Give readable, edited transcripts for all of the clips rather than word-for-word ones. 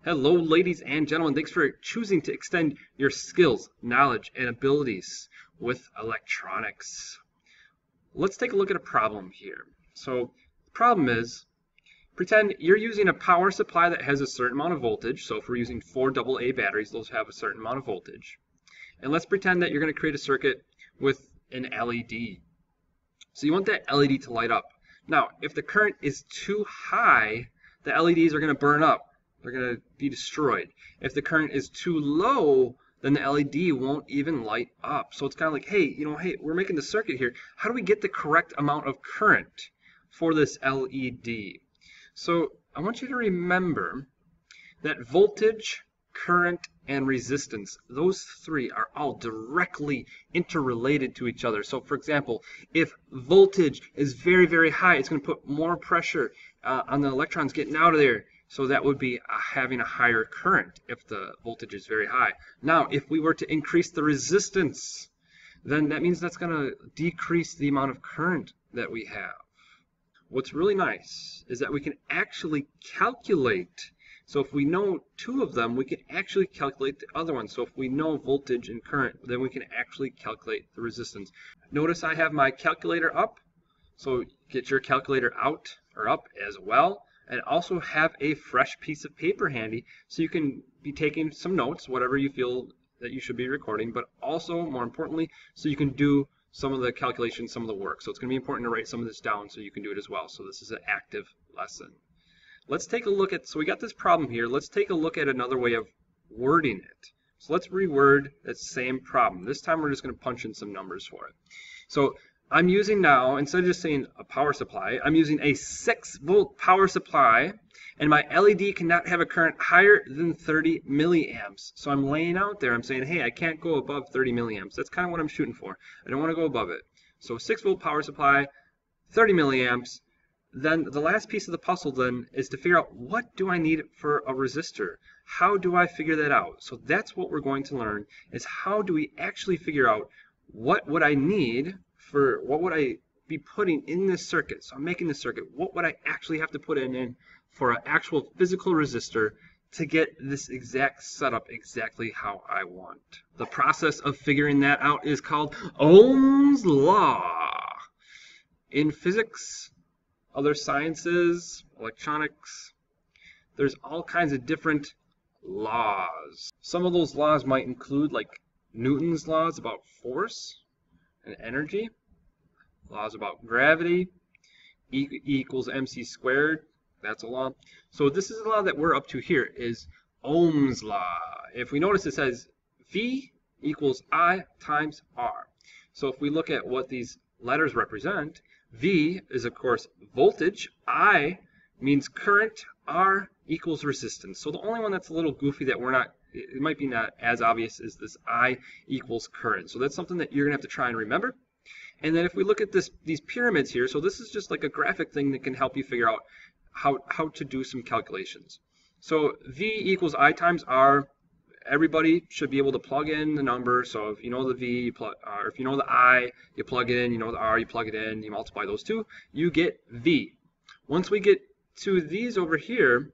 Hello, ladies and gentlemen. Thanks for choosing to extend your skills, knowledge, and abilities with electronics. Let's take a look at a problem here. So the problem is, pretend you're using a power supply that has a certain amount of voltage. So if we're using 4 AA batteries, those have a certain amount of voltage. And let's pretend that you're going to create a circuit with an LED. So you want that LED to light up. Now, if the current is too high, the LEDs are going to burn up. They're going to be destroyed. If the current is too low, then the LED won't even light up. So it's kind of like, hey, we're making the circuit here. How do we get the correct amount of current for this LED? So I want you to remember that voltage, current, and resistance, those three are all directly interrelated to each other. So for example, if voltage is very, very high, it's going to put more pressure on the electrons getting out of there. So that would be having a higher current if the voltage is very high. Now, if we were to increase the resistance, then that means that's going to decrease the amount of current that we have. What's really nice is that we can actually calculate. So if we know two of them, we can actually calculate the other one. So if we know voltage and current, then we can actually calculate the resistance. Notice I have my calculator up. So get your calculator out or up as well. And also have a fresh piece of paper handy so you can be taking some notes, whatever you feel that you should be recording, but also, more importantly, so you can do some of the calculations, some of the work. So it's going to be important to write some of this down so you can do it as well. So this is an active lesson. Let's take a look at, so we got this problem here. Let's take a look at another way of wording it. So let's reword that same problem. This time we're just going to punch in some numbers for it. So I'm using now, instead of just saying a power supply, I'm using a 6-volt power supply, and my LED cannot have a current higher than 30 milliamps. So I'm laying out there, I'm saying, hey, I can't go above 30 milliamps. That's kind of what I'm shooting for. I don't want to go above it. So 6-volt power supply, 30 milliamps. Then the last piece of the puzzle then is to figure out, what do I need for a resistor? How do I figure that out? So that's what we're going to learn, is how do we actually figure out what would I need for, what would I be putting in this circuit? So I'm making this circuit. What would I actually have to put in for an actual physical resistor to get this exact setup exactly how I want? The process of figuring that out is called Ohm's law. In physics, other sciences, electronics, there's all kinds of different laws. Some of those laws might include like Newton's laws about force and energy, laws about gravity, E equals mc squared, that's a law. So this is a law that we're up to here, is Ohm's law. If we notice, it says V equals I times R. So if we look at what these letters represent, V is of course voltage, I means current, R equals resistance. So the only one that's a little goofy that we're not, it might be not as obvious, is this I equals current. So that's something that you're going to have to try and remember. And then if we look at these pyramids here, so this is just like a graphic thing that can help you figure out how to do some calculations. So V equals I times R. Everybody should be able to plug in the number. So if you know the V, you plug, or if you know the I, you plug it in. You know the R, you plug it in. You multiply those two, you get V. Once we get to these over here,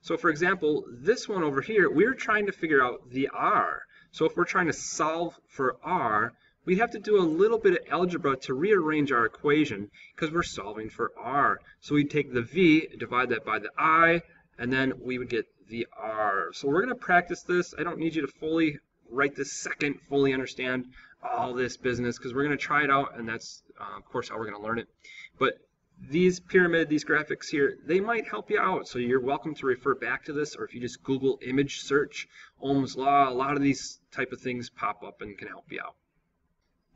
so for example, this one over here, we're trying to figure out the R. So if we're trying to solve for R, we have to do a little bit of algebra to rearrange our equation because we're solving for R. So we take the V, divide that by the I, and then we would get the R. So we're going to practice this. I don't need you to fully, right this second, fully understand all this business, because we're going to try it out, and that's, of course, how we're going to learn it. But these these graphics here, they might help you out. So you're welcome to refer back to this, or if you just Google image search Ohm's law, a lot of these type of things pop up and can help you out.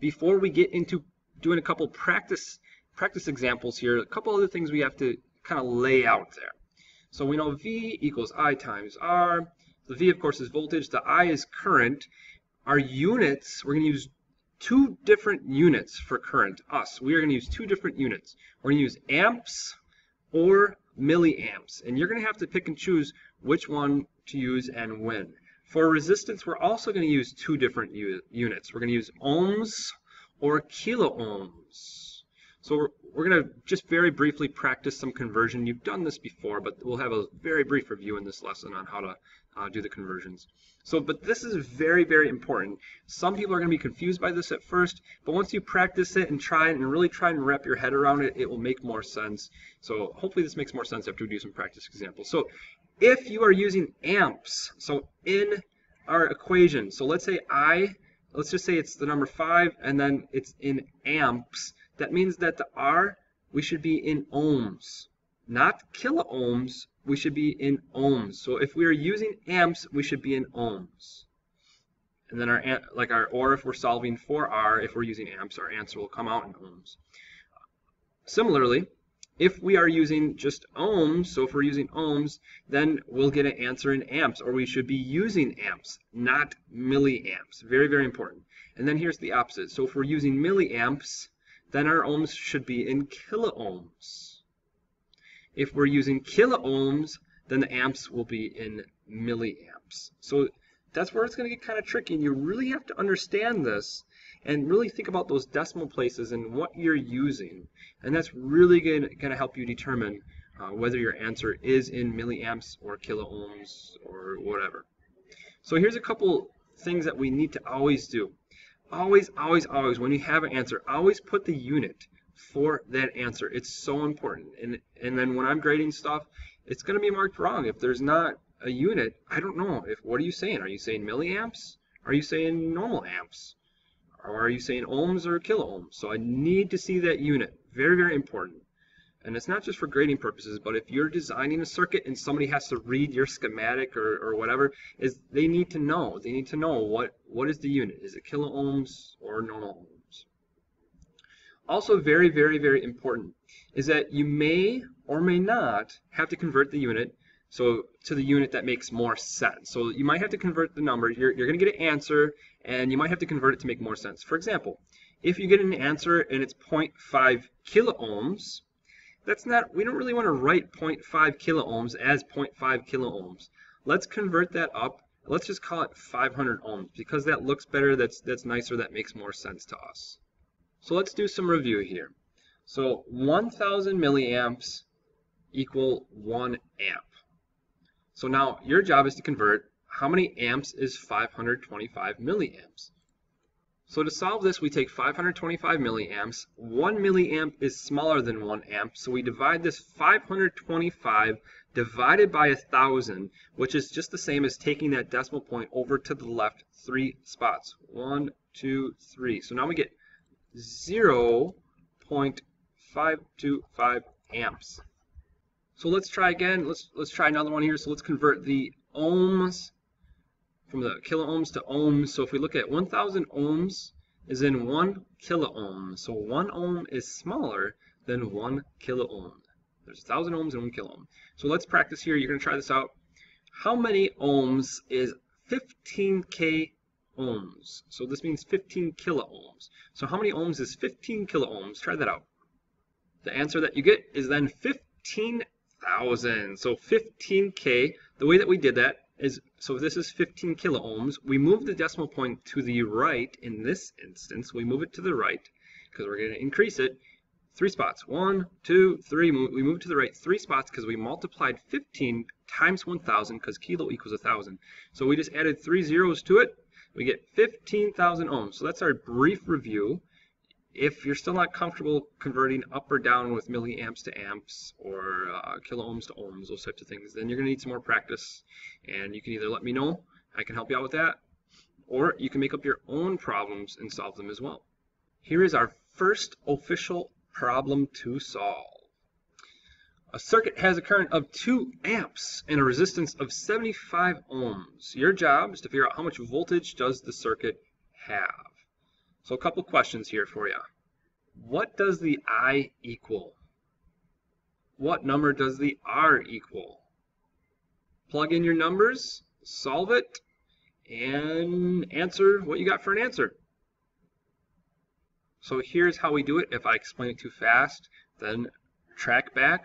Before we get into doing a couple practice examples here, a couple other things we have to kind of lay out there. So we know V equals I times R. The V, of course, is voltage. The I is current. Our units, we're going to use two different units for current. We are going to use two different units. We're going to use amps or milliamps. And you're going to have to pick and choose which one to use and when. For resistance, we're also going to use two different units. We're going to use ohms or kilo ohms. So we're going to just very briefly practice some conversion. You've done this before, but we'll have a very brief review in this lesson on how to do the conversions. But this is very, very important. Some people are going to be confused by this at first, but once you practice it and try it and really try and wrap your head around it, it will make more sense. So hopefully this makes more sense after we do some practice examples. So if you are using amps, so in our equation, so let's just say it's the number 5 and then it's in amps. That means that the R, we should be in ohms, not kilo ohms. We should be in ohms. So if we are using amps, we should be in ohms. And then or if we're solving for R, if we're using amps, our answer will come out in ohms. Similarly, if we are using just ohms, so if we're using ohms, then we'll get an answer in amps, or we should be using amps, not milliamps. Very, very important. And then here's the opposite. So if we're using milliamps, then our ohms should be in kilo ohms. If we're using kilo ohms, then the amps will be in milliamps. So that's where it's going to get kind of tricky, and you really have to understand this and really think about those decimal places and what you're using. And that's really going to help you determine whether your answer is in milliamps or kilo ohms or whatever. So here's a couple things that we need to always do. Always, always, always, when you have an answer, always put the unit for that answer. It's so important. And then when I'm grading stuff, it's going to be marked wrong. If there's not a unit, I don't know. What are you saying? Are you saying milliamps? Are you saying normal amps? Or are you saying ohms or kilo ohms? So I need to see that unit. Very, very important. And it's not just for grading purposes, but if you're designing a circuit and somebody has to read your schematic or whatever, they need to know. They need to know what is the unit. Is it kilo ohms or normal ohms? Also very, very, very important is that you may or may not have to convert the unit to the unit that makes more sense. So you might have to convert the number. You're going to get an answer, and you might have to convert it to make more sense. For example, if you get an answer and it's 0.5 kilo ohms, we don't really want to write 0.5 kilo ohms as 0.5 kilo ohms. Let's convert that up. Let's just call it 500 ohms because that looks better, that's nicer, that makes more sense to us. So let's do some review here. So 1000 milliamps equal 1 amp. So now your job is to convert how many amps is 525 milliamps. So to solve this, we take 525 milliamps. 1 milliamp is smaller than 1 amp, so we divide this 525 divided by 1000, which is just the same as taking that decimal point over to the left 3 spots. 1, 2, 3. So now we get 0.525 amps. So let's try again. Let's try another one here. So let's convert the ohms from the kilo ohms to ohms. So if we look at 1000 ohms is in 1 kilo ohm. So 1 ohm is smaller than 1 kilo ohm. There's 1000 ohms and 1 kilo ohm. So let's practice here. You're going to try this out. How many ohms is 15k ohms? So this means 15 kilo ohms. So how many ohms is 15 kilo ohms? Try that out. The answer that you get is then 15,000. So 15k, the way that we did that is, so this is 15 kilo ohms. We move the decimal point to the right in this instance. We move it to the right because we're going to increase it 3 spots. 1, 2, 3. We move to the right 3 spots because we multiplied 15 times 1000 because kilo equals 1000. So we just added 3 zeros to it. We get 15,000 ohms. So that's our brief review. If you're still not comfortable converting up or down with milliamps to amps or kilo ohms to ohms, those types of things, then you're going to need some more practice. And you can either let me know, I can help you out with that, or you can make up your own problems and solve them as well. Here is our first official problem to solve. A circuit has a current of 2 amps and a resistance of 75 ohms. Your job is to figure out how much voltage does the circuit have. So a couple questions here for you. What does the I equal? What number does the R equal? Plug in your numbers, solve it, and answer what you got for an answer. So here's how we do it. If I explain it too fast, then track back,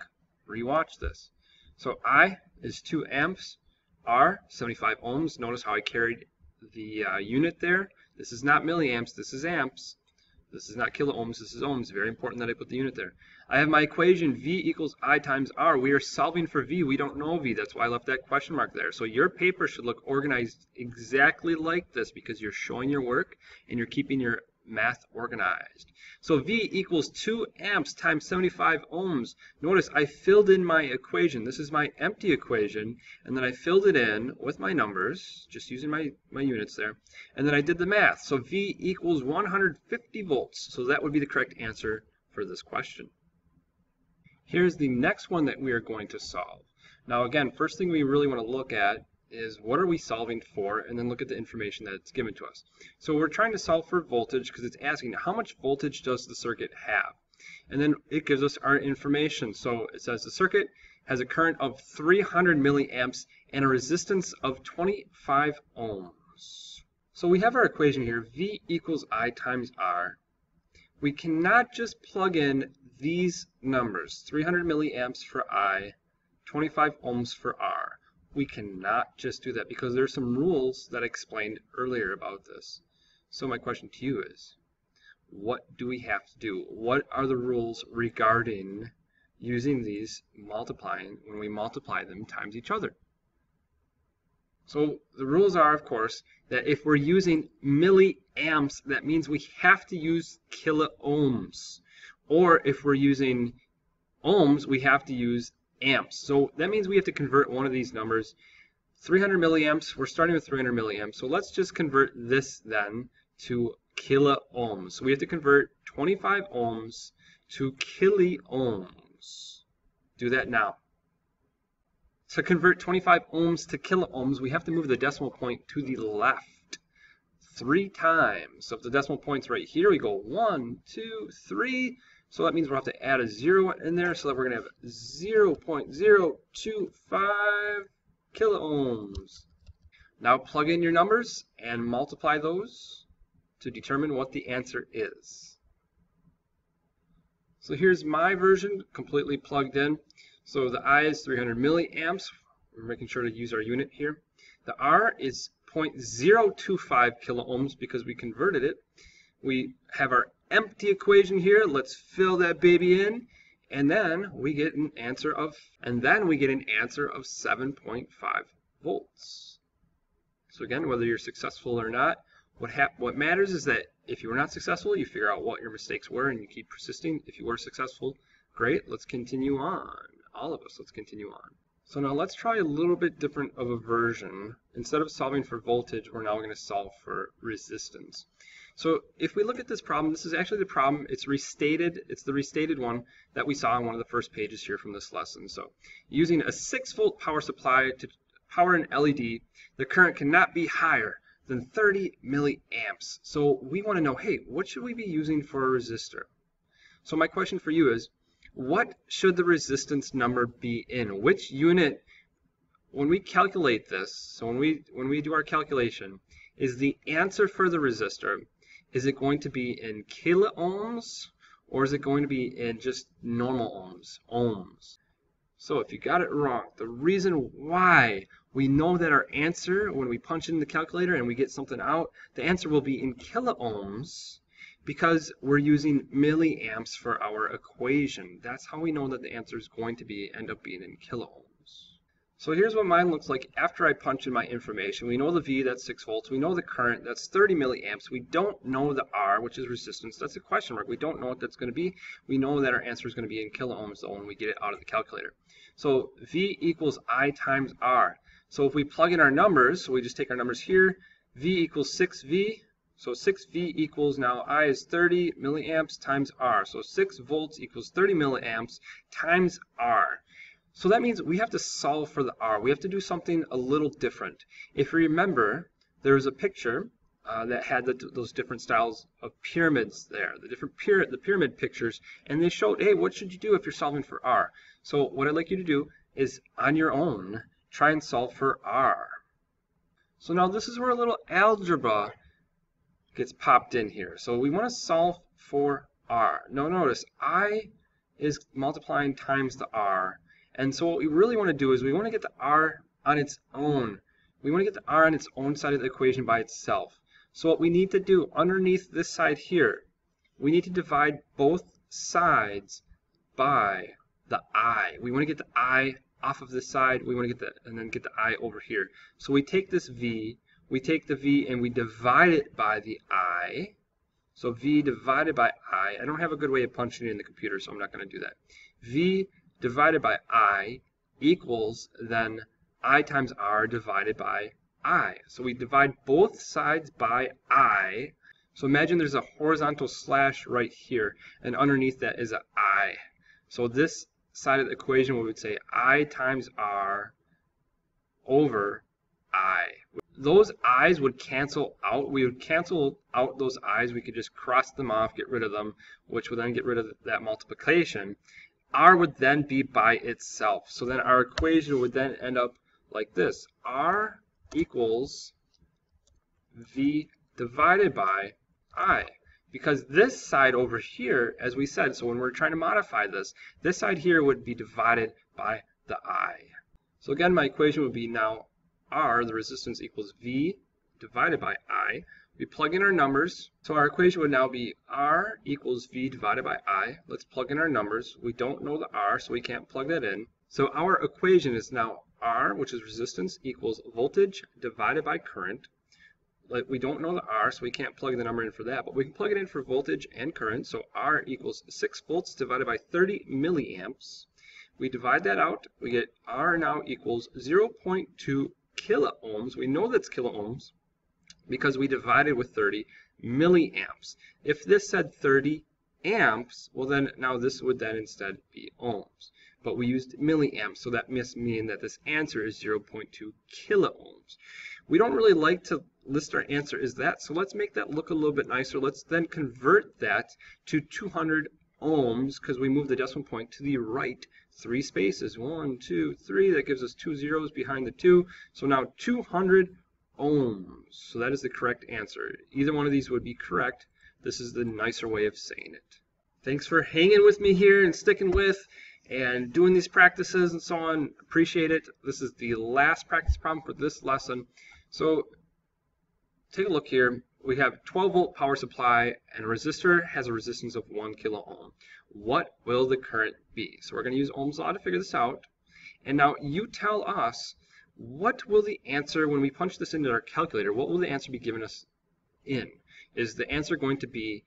rewatch this. So I is 2 amps, R 75 ohms. Notice how I carried the unit there. This is not milliamps, this is amps. This is not kilo ohms, this is ohms. Very important that I put the unit there. I have my equation V equals I times R. We are solving for V. We don't know V. That's why I left that question mark there. So your paper should look organized exactly like this because you're showing your work and you're keeping your math organized. So V equals 2 amps times 75 ohms. Notice I filled in my equation. This is my empty equation, and then I filled it in with my numbers, just using my units there, and then I did the math. So V equals 150 volts. So that would be the correct answer for this question. Here's the next one that we are going to solve. Now again, first thing we really want to look at is what are we solving for, and then look at the information that's given to us. So we're trying to solve for voltage because it's asking how much voltage does the circuit have, and then it gives us our information. So it says the circuit has a current of 300 milliamps and a resistance of 25 ohms. So we have our equation here, V equals I times R. We cannot just plug in these numbers, 300 milliamps for I, 25 ohms for R. We cannot just do that because there are some rules that I explained earlier about this. So my question to you is, what do we have to do? What are the rules regarding using these multiplying when we multiply them times each other? So the rules are, of course, that if we're using milliamps, that means we have to use kilo ohms. Or if we're using ohms, we have to use amps. So that means we have to convert one of these numbers. 300 milliamps, we're starting with 300 milliamps. So let's just convert this then to kilo ohms. So we have to convert 25 ohms to kiloohms. Do that now. To convert 25 ohms to kilo ohms, we have to move the decimal point to the left 3 times. So if the decimal point's right here, we go 1, 2, 3. So that means we'll have to add a 0 in there, so that we're going to have 0.025 kilo ohms. Now plug in your numbers and multiply those to determine what the answer is. So here's my version, completely plugged in. So the I is 300 milliamps. We're making sure to use our unit here. The R is 0.025 kilo ohms because we converted it. We have our empty equation here. Let's fill that baby in, and then we get an answer of 7.5 volts. So again, whether you're successful or not, what matters is that if you were not successful, you figure out what your mistakes were and you keep persisting. If you were successful, great. Let's continue on. All of us, let's continue on. So now let's try a little bit different of a version. Instead of solving for voltage, we're now going to solve for resistance. So if we look at this problem, this is actually the problem. It's restated. It's the restated one that we saw on one of the first pages here from this lesson. So using a 6-volt power supply to power an LED, the current cannot be higher than 30 milliamps. So we want to know, hey, what should we be using for a resistor? So my question for you is, what should the resistance number be in? Which unit, when we calculate this, so when we do our calculation, is the answer for the resistor, is it going to be in kilo ohms, or is it going to be in just normal ohms? So if you got it wrong, the reason why we know that our answer, when we punch in the calculator and we get something out, the answer will be in kilo ohms because we're using milliamps for our equation. That's how we know that the answer is going to end up being in kilo ohms. So here's what mine looks like after I punch in my information. We know the V, that's 6 volts. We know the current, that's 30 milliamps. We don't know the R, which is resistance. That's a question mark. We don't know what that's going to be. We know that our answer is going to be in kilo ohms though when we get it out of the calculator. So V equals I times R. So if we plug in our numbers, so we just take our numbers here, V equals 6V. So 6V equals, now I is 30 milliamps times R. So 6 volts equals 30 milliamps times R. So that means we have to solve for the R. We have to do something a little different. If you remember, there was a picture that had those different styles of pyramids there, the pyramid pictures, and they showed, hey, what should you do if you're solving for R? So what I'd like you to do is, on your own, try and solve for R. So now this is where a little algebra gets popped in here. So we want to solve for R. Now notice, I is multiplying times the R. And so what we really want to do is we want to get the R on its own. We want to get the R on its own side of the equation by itself. So what we need to do underneath this side here we need to divide both sides by the I. We want to get the I off of this side. We want to get the, and then get the I over here. So we take this V, we take the V and we divide it by the I. So V divided by I. I don't have a good way of punching it in the computer, so I'm not going to do that. V divided by I equals then I times R divided by I. So we divide both sides by I. So imagine there's a horizontal slash right here, and underneath that is an I. So this side of the equation, we would say I times R over I. Those I's would cancel out. We would cancel out those I's. We could just cross them off, get rid of them, which would then get rid of that multiplication. R would then be by itself. So then our equation would then end up like this. R equals V divided by I. Because this side over here, as we said, so when we're trying to modify this, this side here would be divided by the I. So again, my equation would be now R, the resistance, equals V divided by I. We plug in our numbers. So our equation would now be R equals V divided by I. Let's plug in our numbers. We don't know the R, so we can't plug that in. So our equation is now R, which is resistance, equals voltage divided by current. We don't know the R, so we can't plug the number in for that, but we can plug it in for voltage and current. So R equals 6 volts divided by 30 milliamps. We divide that out. We get R now equals 0.2 kiloohms. We know that's kiloohms because we divided with 30 milliamps. If this said 30 amps, well then now this would then instead be ohms. But we used milliamps, so that must mean that this answer is 0.2 kiloohms. We don't really like to list our answer as that, so let's make that look a little bit nicer. Let's then convert that to 200 ohms because we moved the decimal point to the right 3 spaces. 1, 2, 3. That gives us 2 zeros behind the 2. So now 200 ohms. So that is the correct answer. Either one of these would be correct. This is the nicer way of saying it. Thanks for hanging with me here and sticking with and doing these practices and so on. Appreciate it. This is the last practice problem for this lesson. So take a look here. We have 12 volt power supply and a resistor has a resistance of 1 kilo ohm. What will the current be? So we're going to use Ohm's law to figure this out. And now you tell us, what will the answer, when we punch this into our calculator, what will the answer be given us in? Is the answer going to be,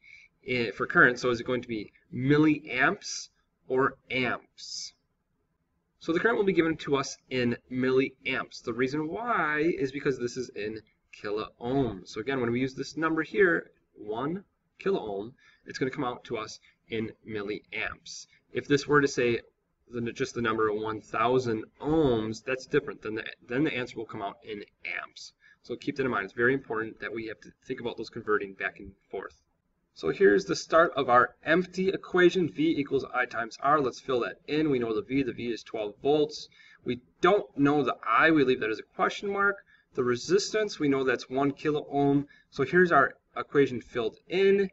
for current, so is it going to be milliamps or amps? So the current will be given to us in milliamps. The reason why is because this is in kilo ohms. So again, when we use this number here, 1 kilo ohm, it's going to come out to us in milliamps. If this were to say just the number 1,000 ohms, that's different. Then the answer will come out in amps. So keep that in mind. It's very important that we have to think about those converting back and forth. So here's the start of our empty equation. V equals I times R. Let's fill that in. We know the V. The V is 12 volts. We don't know the I. We leave that as a question mark. The resistance, we know that's 1 kilo ohm. So here's our equation filled in.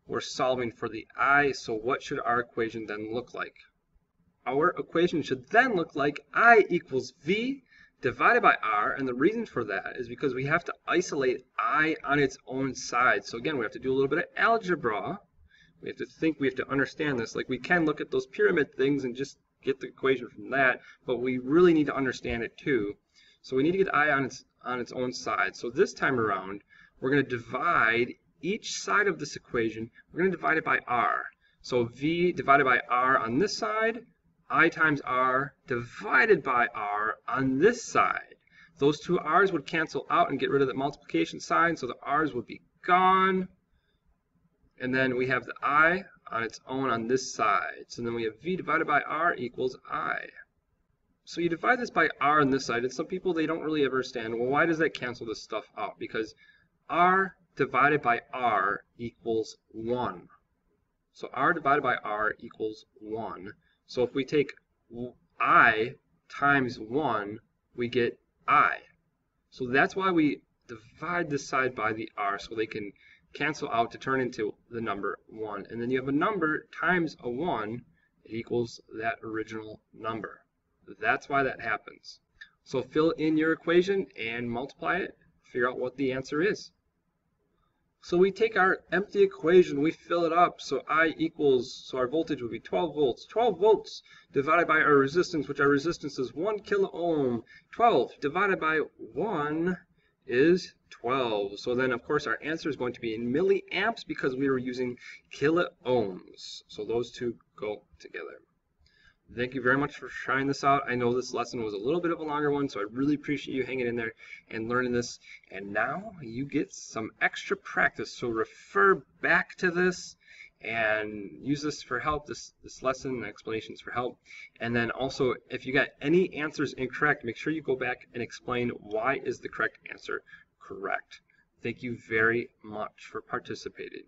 We're solving for the I. So what should our equation then look like? Our equation should then look like I equals V divided by R, and the reason for that is because we have to isolate I on its own side. So again, we have to do a little bit of algebra. We have to think, we have to understand this. Like, we can look at those pyramid things and just get the equation from that, but we really need to understand it too. So we need to get I on its own side. So this time around, we're going to divide each side of this equation. We're going to divide it by R. So V divided by R on this side, I times R divided by R on this side. Those two R's would cancel out and get rid of the multiplication sign, so the R's would be gone. And then we have the I on its own on this side. So then we have V divided by R equals I. So you divide this by R on this side, and some people, they don't really understand, well, why does that cancel this stuff out? Because R divided by R equals 1. So R divided by R equals 1. So if we take I times 1, we get I. So that's why we divide this side by the R, so they can cancel out to turn into the number 1. And then you have a number times a 1, it equals that original number. That's why that happens. So fill in your equation and multiply it, figure out what the answer is. So we take our empty equation, we fill it up, so I equals, so our voltage would be 12 volts. 12 volts divided by our resistance, which our resistance is 1 kilo ohm. 12 divided by 1 is 12. So then, of course, our answer is going to be in milliamps because we were using kilo ohms. So those two go together. Thank you very much for trying this out. I know this lesson was a little bit of a longer one, so I really appreciate you hanging in there and learning this. And now you get some extra practice. So refer back to this and use this for help, this lesson and explanations for help. And then also, if you got any answers incorrect, make sure you go back and explain why is the correct answer correct. Thank you very much for participating.